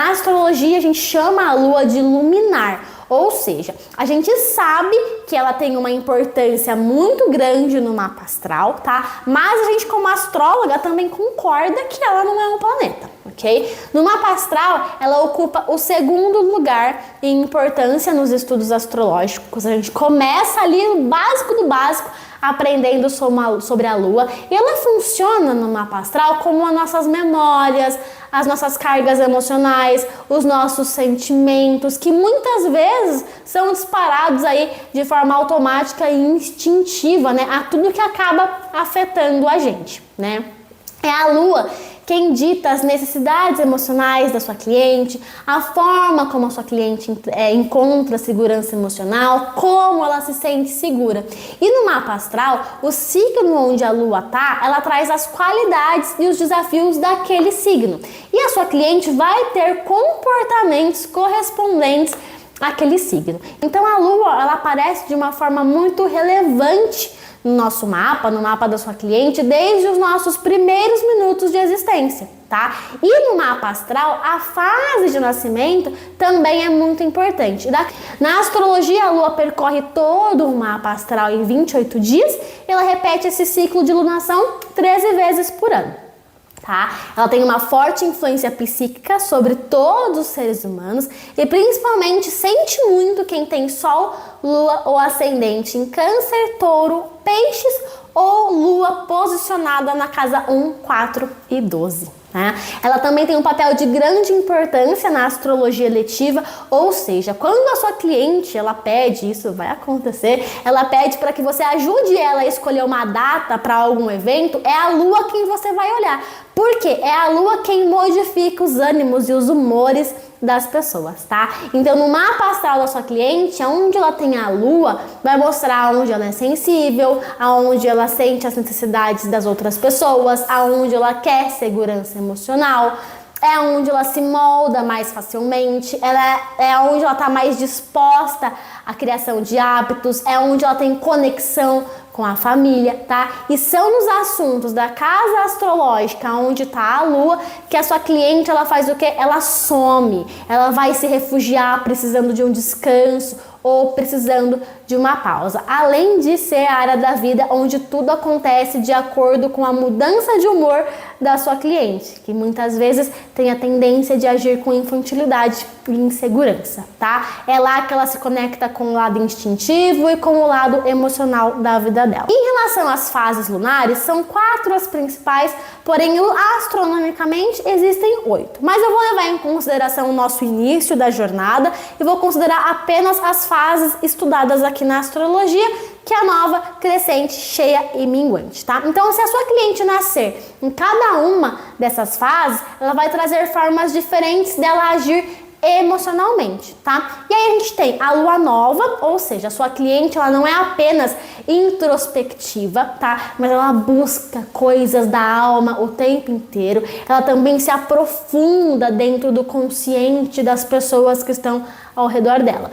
Na astrologia, a gente chama a lua de luminar, ou seja, a gente sabe que ela tem uma importância muito grande no mapa astral, tá? Mas a gente, como astróloga, também concorda que ela não é um planeta, ok? No mapa astral, ela ocupa o segundo lugar em importância nos estudos astrológicos. A gente começa ali no básico do básico, aprendendo sobre a lua, e ela funciona no mapa astral como as nossas memórias, as nossas cargas emocionais, os nossos sentimentos, que muitas vezes são disparados aí de forma automática e instintiva, né, a tudo que acaba afetando a gente, né? É a lua quem dita as necessidades emocionais da sua cliente, a forma como a sua cliente encontra segurança emocional, como ela se sente segura. E no mapa astral, o signo onde a lua tá, ela traz as qualidades e os desafios daquele signo. E a sua cliente vai ter comportamentos correspondentes àquele signo. Então a lua, ela aparece de uma forma muito relevante no nosso mapa, no mapa da sua cliente, desde os nossos primeiros minutos de existência, tá? E no mapa astral, a fase de nascimento também é muito importante. Na astrologia, a lua percorre todo o mapa astral em 28 dias, e ela repete esse ciclo de lunação 13 vezes por ano. Tá? Ela tem uma forte influência psíquica sobre todos os seres humanos e principalmente sente muito quem tem Sol, Lua ou Ascendente em Câncer, Touro, Peixes ou Lua posicionada na casa 1, 4 e 12. Né? Ela também tem um papel de grande importância na astrologia eletiva, ou seja, quando a sua cliente ela pede, isso vai acontecer, ela pede para que você ajude ela a escolher uma data para algum evento, é a lua quem você vai olhar. Por quê? É a lua quem modifica os ânimos e os humores das pessoas, tá? Então, no mapa astral da sua cliente, onde ela tem a lua, vai mostrar onde ela é sensível, aonde ela sente as necessidades das outras pessoas, aonde ela quer segurança emocional, é onde ela se molda mais facilmente, é onde ela está mais disposta à criação de hábitos, é onde ela tem conexão com a família, tá? E são nos assuntos da casa astrológica, onde tá a lua, que a sua cliente, ela faz o quê? Ela some, ela vai se refugiar precisando de um descanso ou precisando de uma pausa. Além de ser a área da vida onde tudo acontece de acordo com a mudança de humor da sua cliente, que muitas vezes tem a tendência de agir com infantilidade e insegurança, tá? É lá que ela se conecta com o lado instintivo e com o lado emocional da vida dela. Em relação às fases lunares, são 4 as principais, porém astronomicamente existem 8. Mas eu vou levar em consideração o nosso início da jornada e vou considerar apenas as fases estudadas aqui na astrologia, que é a nova, crescente, cheia e minguante, tá? Então, se a sua cliente nascer em cada uma dessas fases, ela vai trazer formas diferentes dela agir emocionalmente, tá? E aí a gente tem a lua nova, ou seja, a sua cliente, ela não é apenas introspectiva, tá? Mas ela busca coisas da alma o tempo inteiro. Ela também se aprofunda dentro do consciente das pessoas que estão ao redor dela.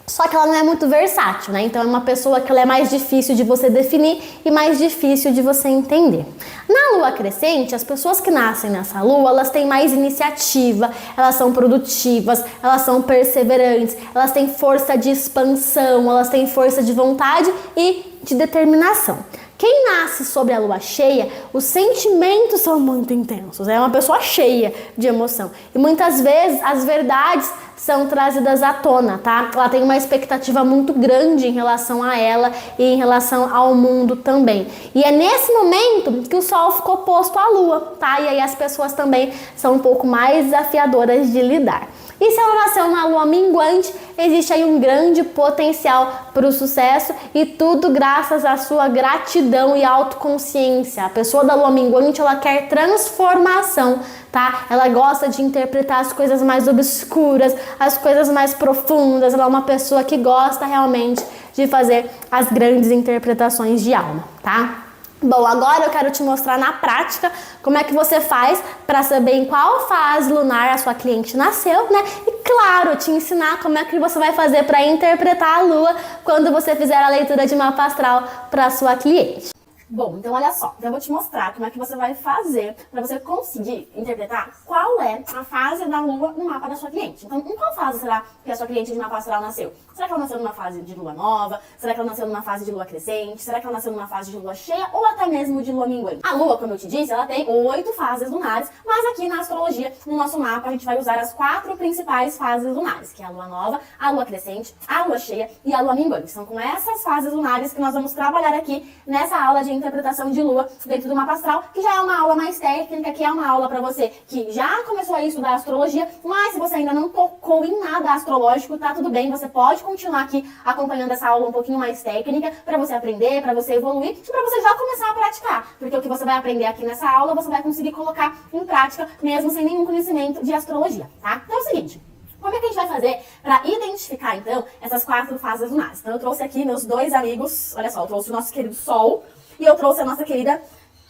Só que ela não é muito versátil, né? Então é uma pessoa que ela é mais difícil de você definir e mais difícil de você entender. Na lua crescente, as pessoas que nascem nessa lua, elas têm mais iniciativa, elas são produtivas, elas são perseverantes, elas têm força de expansão, elas têm força de vontade e de determinação. Quem nasce sobre a lua cheia, os sentimentos são muito intensos, é uma pessoa cheia de emoção. E muitas vezes as verdades são trazidas à tona, tá? Ela tem uma expectativa muito grande em relação a ela e em relação ao mundo também. E é nesse momento que o Sol ficou posto à Lua, tá? E aí as pessoas também são um pouco mais desafiadoras de lidar. E se ela nasceu na lua minguante, existe aí um grande potencial para o sucesso e tudo graças à sua gratidão e autoconsciência. A pessoa da lua minguante, ela quer transformação, tá? Ela gosta de interpretar as coisas mais obscuras, as coisas mais profundas. Ela é uma pessoa que gosta realmente de fazer as grandes interpretações de alma, tá? Bom, agora eu quero te mostrar na prática como é que você faz para saber em qual fase lunar a sua cliente nasceu, né? E claro, te ensinar como é que você vai fazer para interpretar a lua quando você fizer a leitura de mapa astral para a sua cliente. Bom, então olha só, eu vou te mostrar como é que você vai fazer para você conseguir interpretar qual é a fase da lua no mapa da sua cliente. Então, em qual fase será que a sua cliente de mapa astral nasceu? Será que ela nasceu numa fase de lua nova? Será que ela nasceu numa fase de lua crescente? Será que ela nasceu numa fase de lua cheia ou até mesmo de lua minguante? A lua, como eu te disse, ela tem 8 fases lunares, mas aqui na astrologia, no nosso mapa, a gente vai usar as 4 principais fases lunares, que é a lua nova, a lua crescente, a lua cheia e a lua minguante. São com essas fases lunares que nós vamos trabalhar aqui nessa aula de interpretação de lua dentro do mapa astral, que já é uma aula mais técnica, que é uma aula para você que já começou a estudar astrologia, mas se você ainda não tocou em nada astrológico, tá tudo bem, você pode continuar aqui acompanhando essa aula um pouquinho mais técnica, para você aprender, para você evoluir e para você já começar a praticar, porque o que você vai aprender aqui nessa aula, você vai conseguir colocar em prática, mesmo sem nenhum conhecimento de astrologia, tá? Então é o seguinte, como é que a gente vai fazer para identificar, então, essas 4 fases lunares? Então eu trouxe aqui meus 2 amigos, olha só, eu trouxe o nosso querido Sol e eu trouxe a nossa querida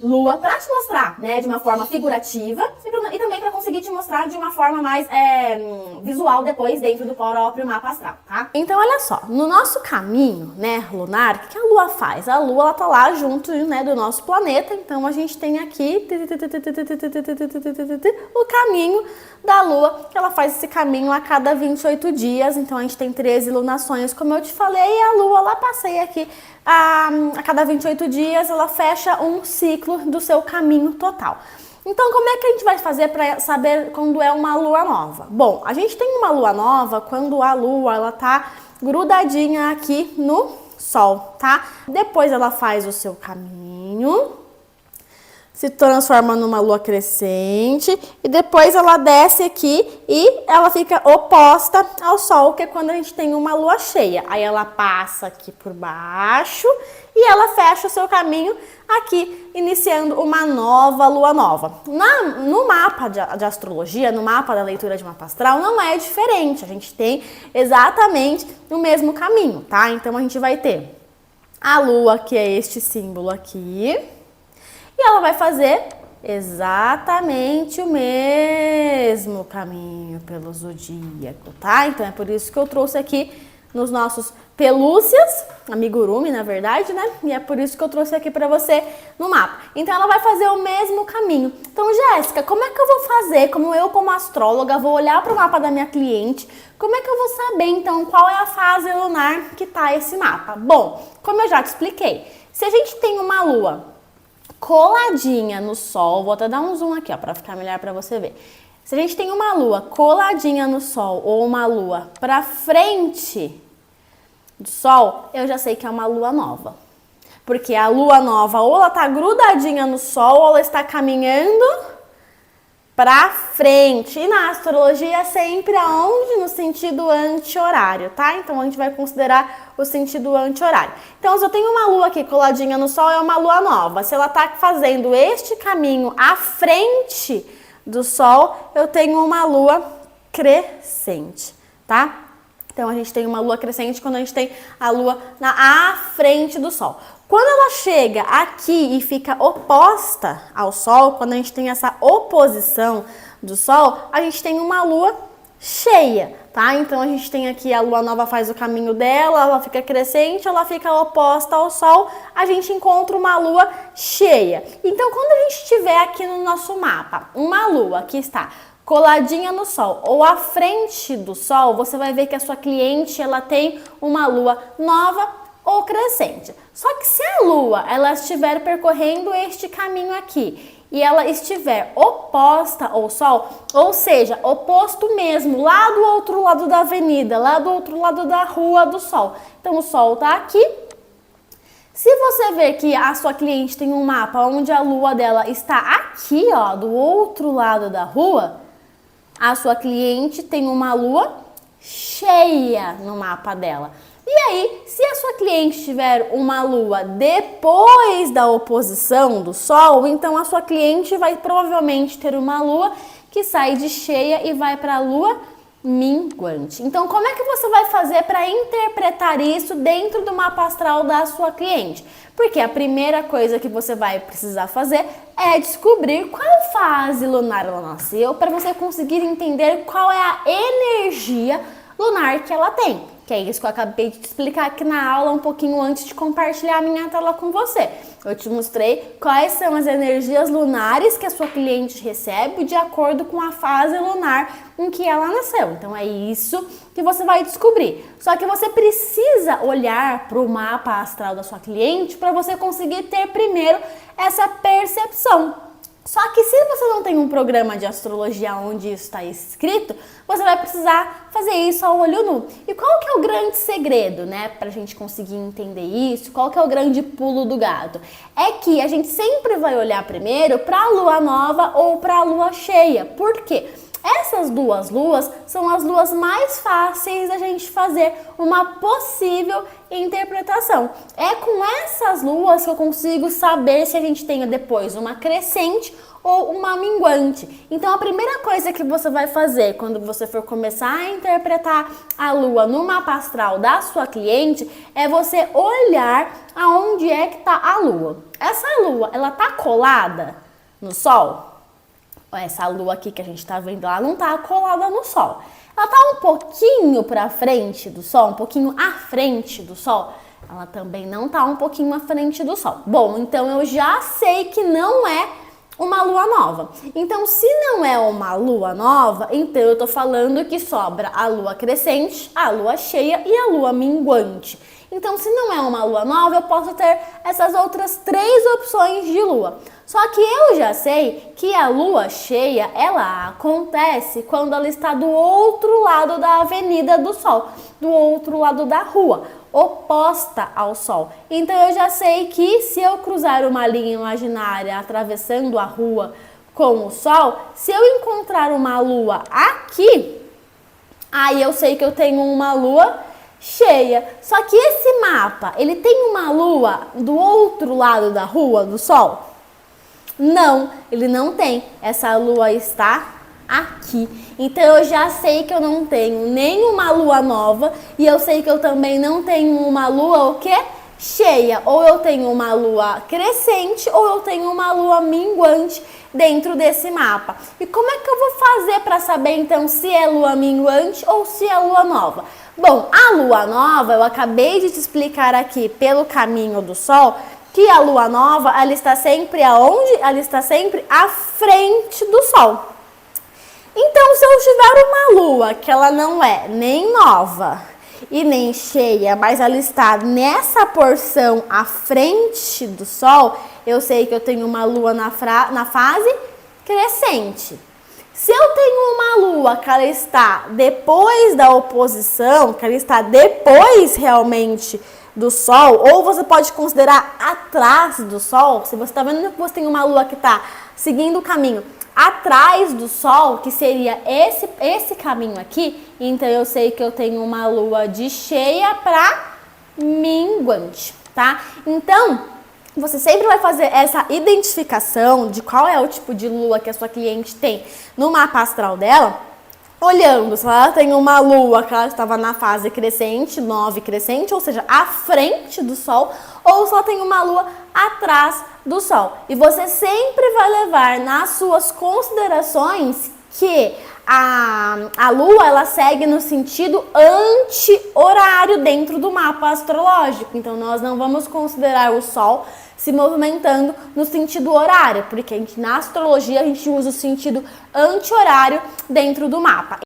Lua para te mostrar, né, de uma forma figurativa e também para conseguir te mostrar de uma forma mais visual depois dentro do próprio mapa astral, tá? Então, olha só, no nosso caminho, né, lunar, o que a Lua faz? A Lua, ela tá lá junto, né, do nosso planeta, então a gente tem aqui o caminho da Lua, que ela faz esse caminho a cada 28 dias, então a gente tem 13 lunações, como eu te falei, e a Lua, ela passeia aqui a cada 28 dias, ela fecha um ciclo do seu caminho total. Então, como é que a gente vai fazer para saber quando é uma lua nova? Bom, a gente tem uma lua nova quando a lua, ela tá grudadinha aqui no Sol, tá? Depois ela faz o seu caminho, se transforma numa lua crescente e depois ela desce aqui e ela fica oposta ao Sol, que é quando a gente tem uma lua cheia. Aí ela passa aqui por baixo e ela fecha o seu caminho aqui, iniciando uma nova lua nova. No mapa de astrologia, no mapa da leitura de mapa astral, não é diferente. A gente tem exatamente o mesmo caminho, tá? Então a gente vai ter a lua, que é este símbolo aqui. E ela vai fazer exatamente o mesmo caminho pelo zodíaco, tá? Então é por isso que eu trouxe aqui nos nossos pelúcias, amigurumi, na verdade, né? E é por isso que eu trouxe aqui pra você no mapa. Então ela vai fazer o mesmo caminho. Então, Jéssica, como é que eu vou fazer? Como eu, como astróloga, vou olhar pro mapa da minha cliente, como é que eu vou saber, então, qual é a fase lunar que tá esse mapa? Bom, como eu já te expliquei, se a gente tem uma lua coladinha no Sol, vou até dar um zoom aqui, ó, para ficar melhor para você ver. Se a gente tem uma lua coladinha no Sol ou uma lua para frente do Sol, eu já sei que é uma lua nova. Porque a lua nova ou ela tá grudadinha no Sol ou ela está caminhando para frente. E na astrologia sempre aonde? No sentido anti-horário, tá? Então a gente vai considerar o sentido anti-horário. Então, se eu tenho uma lua aqui coladinha no Sol, é uma lua nova. Se ela tá fazendo este caminho à frente do Sol, eu tenho uma lua crescente, tá? Então, a gente tem uma lua crescente quando a gente tem a lua à frente do Sol. Quando ela chega aqui e fica oposta ao Sol, quando a gente tem essa oposição do Sol, a gente tem uma lua cheia, tá? Então a gente tem aqui a lua nova faz o caminho dela, ela fica crescente, ela fica oposta ao Sol, a gente encontra uma lua cheia. Então quando a gente tiver aqui no nosso mapa uma lua que está coladinha no Sol ou à frente do Sol, você vai ver que a sua cliente ela tem uma lua nova ou crescente. Só que se a lua ela estiver percorrendo este caminho aqui e ela estiver oposta ao Sol, ou seja, oposto mesmo, lá do outro lado da avenida, lá do outro lado da rua do Sol. Então o Sol tá aqui. Se você ver que a sua cliente tem um mapa onde a lua dela está aqui, ó, do outro lado da rua, a sua cliente tem uma lua cheia no mapa dela. E aí, se a sua cliente tiver uma lua depois da oposição do Sol, então a sua cliente vai provavelmente ter uma lua que sai de cheia e vai para a lua minguante. Então, como é que você vai fazer para interpretar isso dentro do mapa astral da sua cliente? Porque a primeira coisa que você vai precisar fazer é descobrir qual fase lunar ela nasceu, para você conseguir entender qual é a energia lunar que ela tem. que é isso que eu acabei de te explicar aqui na aula um pouquinho antes de compartilhar a minha tela com você. Eu te mostrei quais são as energias lunares que a sua cliente recebe de acordo com a fase lunar em que ela nasceu. Então é isso que você vai descobrir. Só que você precisa olhar para o mapa astral da sua cliente para você conseguir ter primeiro essa percepção. Só que se você não tem um programa de astrologia onde isso está escrito, você vai precisar fazer isso ao olho nu. E qual que é o grande segredo, né, pra gente conseguir entender isso? Qual que é o grande pulo do gato? É que a gente sempre vai olhar primeiro para a lua nova ou para a lua cheia. Por quê? Essas duas luas são as luas mais fáceis da gente fazer uma possível interpretação. É com essas luas que eu consigo saber se a gente tem depois uma crescente ou uma minguante. Então a primeira coisa que você vai fazer quando você for começar a interpretar a lua no mapa astral da sua cliente é você olhar aonde é que está a lua. Essa lua, ela tá colada no sol? Essa lua aqui que a gente tá vendo lá não tá colada no sol. Ela tá um pouquinho pra frente do sol, um pouquinho à frente do sol. Ela também não tá um pouquinho à frente do sol. Bom, então eu já sei que não é uma lua nova. Então, se não é uma lua nova, então eu tô falando que sobra a lua crescente, a lua cheia e a lua minguante. Então, se não é uma lua nova, eu posso ter essas outras 3 opções de lua. Só que eu já sei que a lua cheia, ela acontece quando ela está do outro lado da avenida do sol, do outro lado da rua, oposta ao sol. Então eu já sei que se eu cruzar uma linha imaginária atravessando a rua com o sol, se eu encontrar uma lua aqui, aí eu sei que eu tenho uma lua cheia. Só que esse mapa, ele tem uma lua do outro lado da rua, do sol? Não, ele não tem. Essa lua está aqui. Então eu já sei que eu não tenho nenhuma lua nova e eu sei que eu também não tenho uma lua o quê? Cheia. Ou eu tenho uma lua crescente ou eu tenho uma lua minguante dentro desse mapa. E como é que eu vou fazer para saber então se é lua minguante ou se é lua nova? Bom, a lua nova, eu acabei de te explicar aqui pelo caminho do sol, que a lua nova, ela está sempre aonde? Ela está sempre à frente do sol. Então, se eu tiver uma lua que ela não é nem nova e nem cheia, mas ela está nessa porção à frente do sol, eu sei que eu tenho uma lua na fase crescente. Se eu tenho uma lua que ela está depois da oposição, que ela está depois realmente do sol, ou você pode considerar atrás do sol, se você está vendo que você tem uma lua que está seguindo o caminho atrás do sol, que seria esse caminho aqui, então eu sei que eu tenho uma lua de cheia para minguante, tá? Então, você sempre vai fazer essa identificação de qual é o tipo de lua que a sua cliente tem no mapa astral dela, olhando se ela tem uma lua que ela estava na fase crescente, nova e crescente, ou seja, à frente do sol, ou se ela tem uma lua atrás do sol. E você sempre vai levar nas suas considerações que a lua, ela segue no sentido anti-horário dentro do mapa astrológico. Então, nós não vamos considerar o sol se movimentando no sentido horário, porque na astrologia a gente usa o sentido anti-horário dentro do mapa.